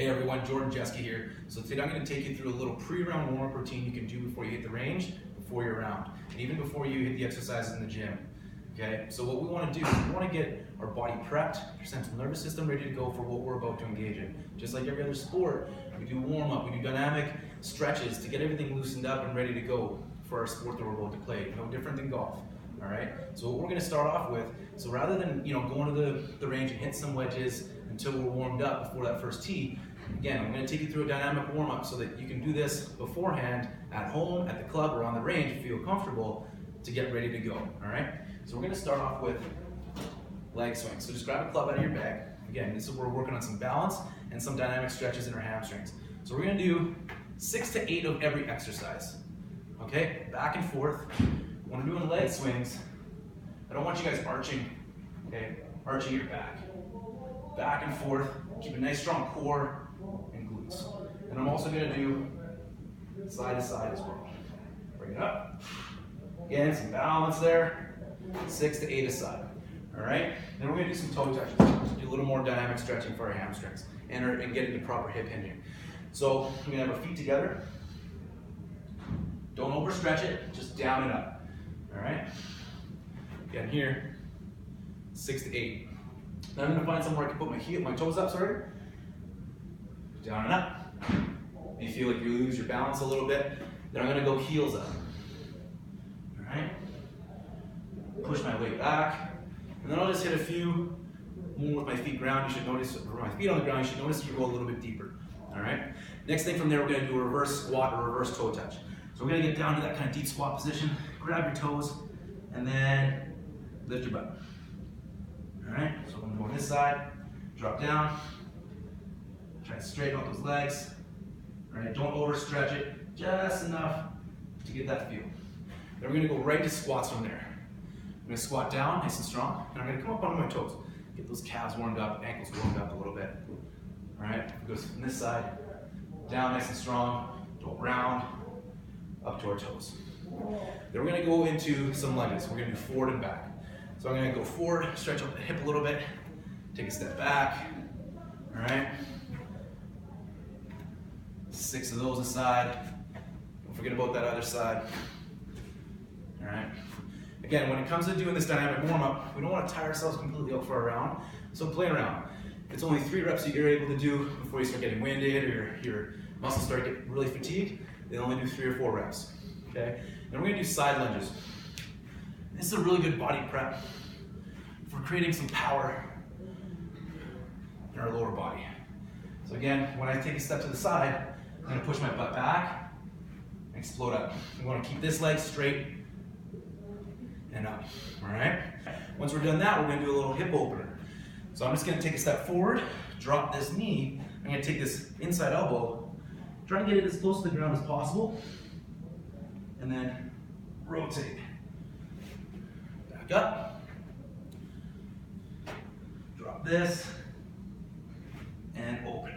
Hey everyone, Jordan Jeske here. So today I'm going to take you through a little pre-round warm-up routine you can do before you hit the range, before your round, and even before you hit the exercises in the gym. Okay, so what we want to do is we want to get our body prepped, your central nervous system ready to go for what we're about to engage in. Just like every other sport, we do warm-up, we do dynamic stretches to get everything loosened up and ready to go for our sport that we're about to play. No different than golf. All right. So what we're going to start off with, so rather than going to the range and hit some wedges until we're warmed up before that first tee, again, I'm going to take you through a dynamic warm-up so that you can do this beforehand at home, at the club, or on the range if you feel comfortable to get ready to go. All right. So we're going to start off with leg swings. So just grab a club out of your bag. Again, this is where we're working on some balance and some dynamic stretches in our hamstrings. So we're going to do 6 to 8 of every exercise. Okay, back and forth. When we're doing leg swings, I don't want you guys arching, okay? Arching your back. Back and forth, keep a nice strong core and glutes. And I'm also gonna do side to side as well. Bring it up. Again, some balance there. 6 to 8 aside, all right? Then we're gonna do some toe touches. Do a little more dynamic stretching for our hamstrings and get into proper hip hinging. So we're gonna have our feet together. Don't overstretch it, just down and up. All right? Again here, 6 to 8. Then I'm gonna find somewhere I can put my toes up, sorry. Down and up. You feel like you lose your balance a little bit. Then I'm gonna go heels up. All right? Push my weight back. And then I'll just hit a few more with my feet ground. You should notice, or my feet on the ground, you should notice you go a little bit deeper. All right? Next thing from there, we're gonna do a reverse squat or reverse toe touch. So we're gonna get down to that kind of deep squat position, grab your toes, and then lift your butt. All right, so I'm gonna go on this side, drop down, try to straighten out those legs. All right, don't overstretch it, just enough to get that feel. Then we're gonna go right to squats from there. I'm gonna squat down, nice and strong, and I'm gonna come up onto my toes. Get those calves warmed up, ankles warmed up a little bit. All right, go from this side, down nice and strong, don't round, up to our toes. Then we're gonna go into some lunges. We're gonna do forward and back. So I'm gonna go forward, stretch out the hip a little bit, take a step back, all right? 6 of those aside. Don't forget about that other side, all right? Again, when it comes to doing this dynamic warm-up, we don't wanna tire ourselves completely out for a round, so play around. If it's only 3 reps that you're able to do before you start getting winded or your muscles start getting really fatigued, they only do 3 or 4 reps, okay? Then we're gonna do side lunges. This is a really good body prep for creating some power in our lower body. So again, when I take a step to the side, I'm gonna push my butt back and explode up. We wanna keep this leg straight and up, all right? Once we're done that, we're gonna do a little hip opener. So I'm just gonna take a step forward, drop this knee, I'm gonna take this inside elbow, try to get it as close to the ground as possible, and then rotate. Back up. Drop this, and open.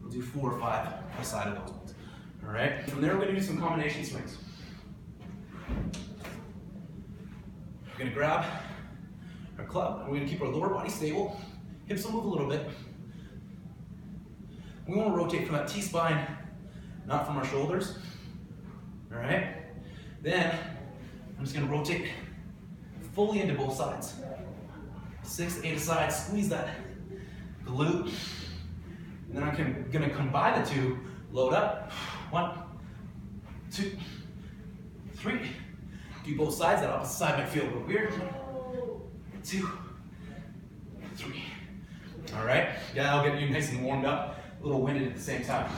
We'll do 4 or 5 aside of those ones. All right? From there, we're gonna do some combination swings. We're gonna grab our club, and we're gonna keep our lower body stable. Hips will move a little bit. We want to rotate from that T-spine, not from our shoulders. All right? Then, I'm just going to rotate fully into both sides. 6 to 8 aside, squeeze that glute. And then I'm going to combine the two, load up. 1, 2, 3. Do both sides, that opposite side might feel a little weird. 2, 3. All right? Yeah, I'll get you nice and warmed up. A little winded at the same time.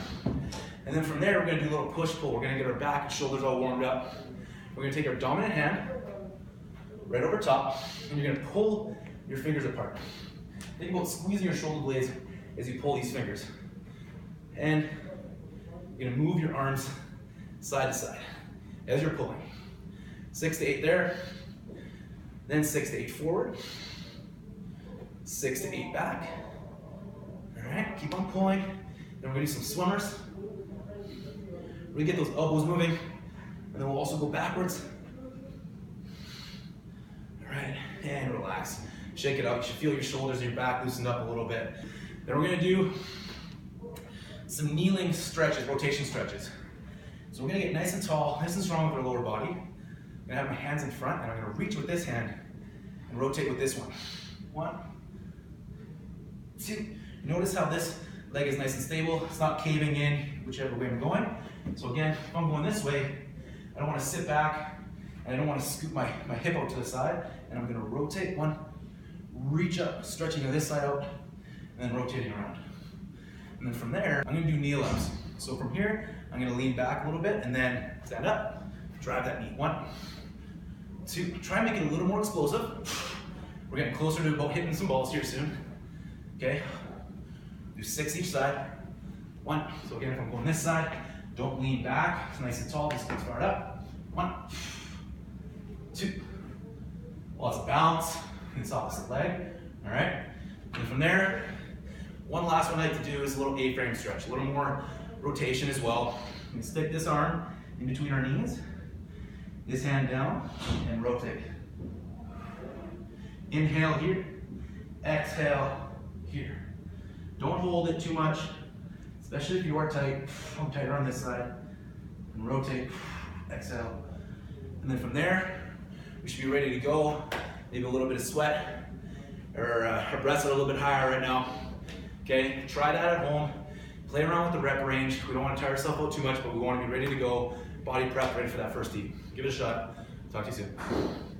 And then from there, we're gonna do a little push-pull. We're gonna get our back and shoulders all warmed up. We're gonna take our dominant hand, right over top, and you're gonna pull your fingers apart. Think about squeezing your shoulder blades as you pull these fingers. And you're gonna move your arms side to side as you're pulling. 6 to 8 there, then 6 to 8 forward, 6 to 8 back. All right, keep on pulling. Then we're gonna do some swimmers. We're gonna get those elbows moving, and then we'll also go backwards. All right, and relax. Shake it out. You should feel your shoulders and your back loosened up a little bit. Then we're gonna do some kneeling stretches, rotation stretches. So we're gonna get nice and tall, nice and strong with our lower body. I'm gonna have my hands in front and I'm gonna reach with this hand and rotate with this one. 1, 2. Notice how this leg is nice and stable. It's not caving in whichever way I'm going. So again, if I'm going this way, I don't want to sit back and I don't want to scoop my hip out to the side. And I'm going to rotate 1, reach up, stretching to this side out, and then rotating around. And then from there, I'm going to do knee ups. So from here, I'm going to lean back a little bit and then stand up, drive that knee. 1, 2, try and make it a little more explosive. We're getting closer to about hitting some balls here soon. Okay, do 6 each side. 1, so again, if I'm going this side, don't lean back, it's nice and tall, just get fired up. 1, 2, lots of balance in this opposite leg, all right? And from there, one last one I like to do is a little A-frame stretch, a little more rotation as well. We stick this arm in between our knees, this hand down, and rotate. Inhale here, exhale here. Don't hold it too much, especially if you are tight. I'm tighter on this side. And rotate, exhale. And then from there, we should be ready to go. Maybe a little bit of sweat, or our breaths are a little bit higher right now. Okay, try that at home. Play around with the rep range. We don't want to tire ourselves out too much, but we want to be ready to go. Body prep, ready for that first heat. Give it a shot. Talk to you soon.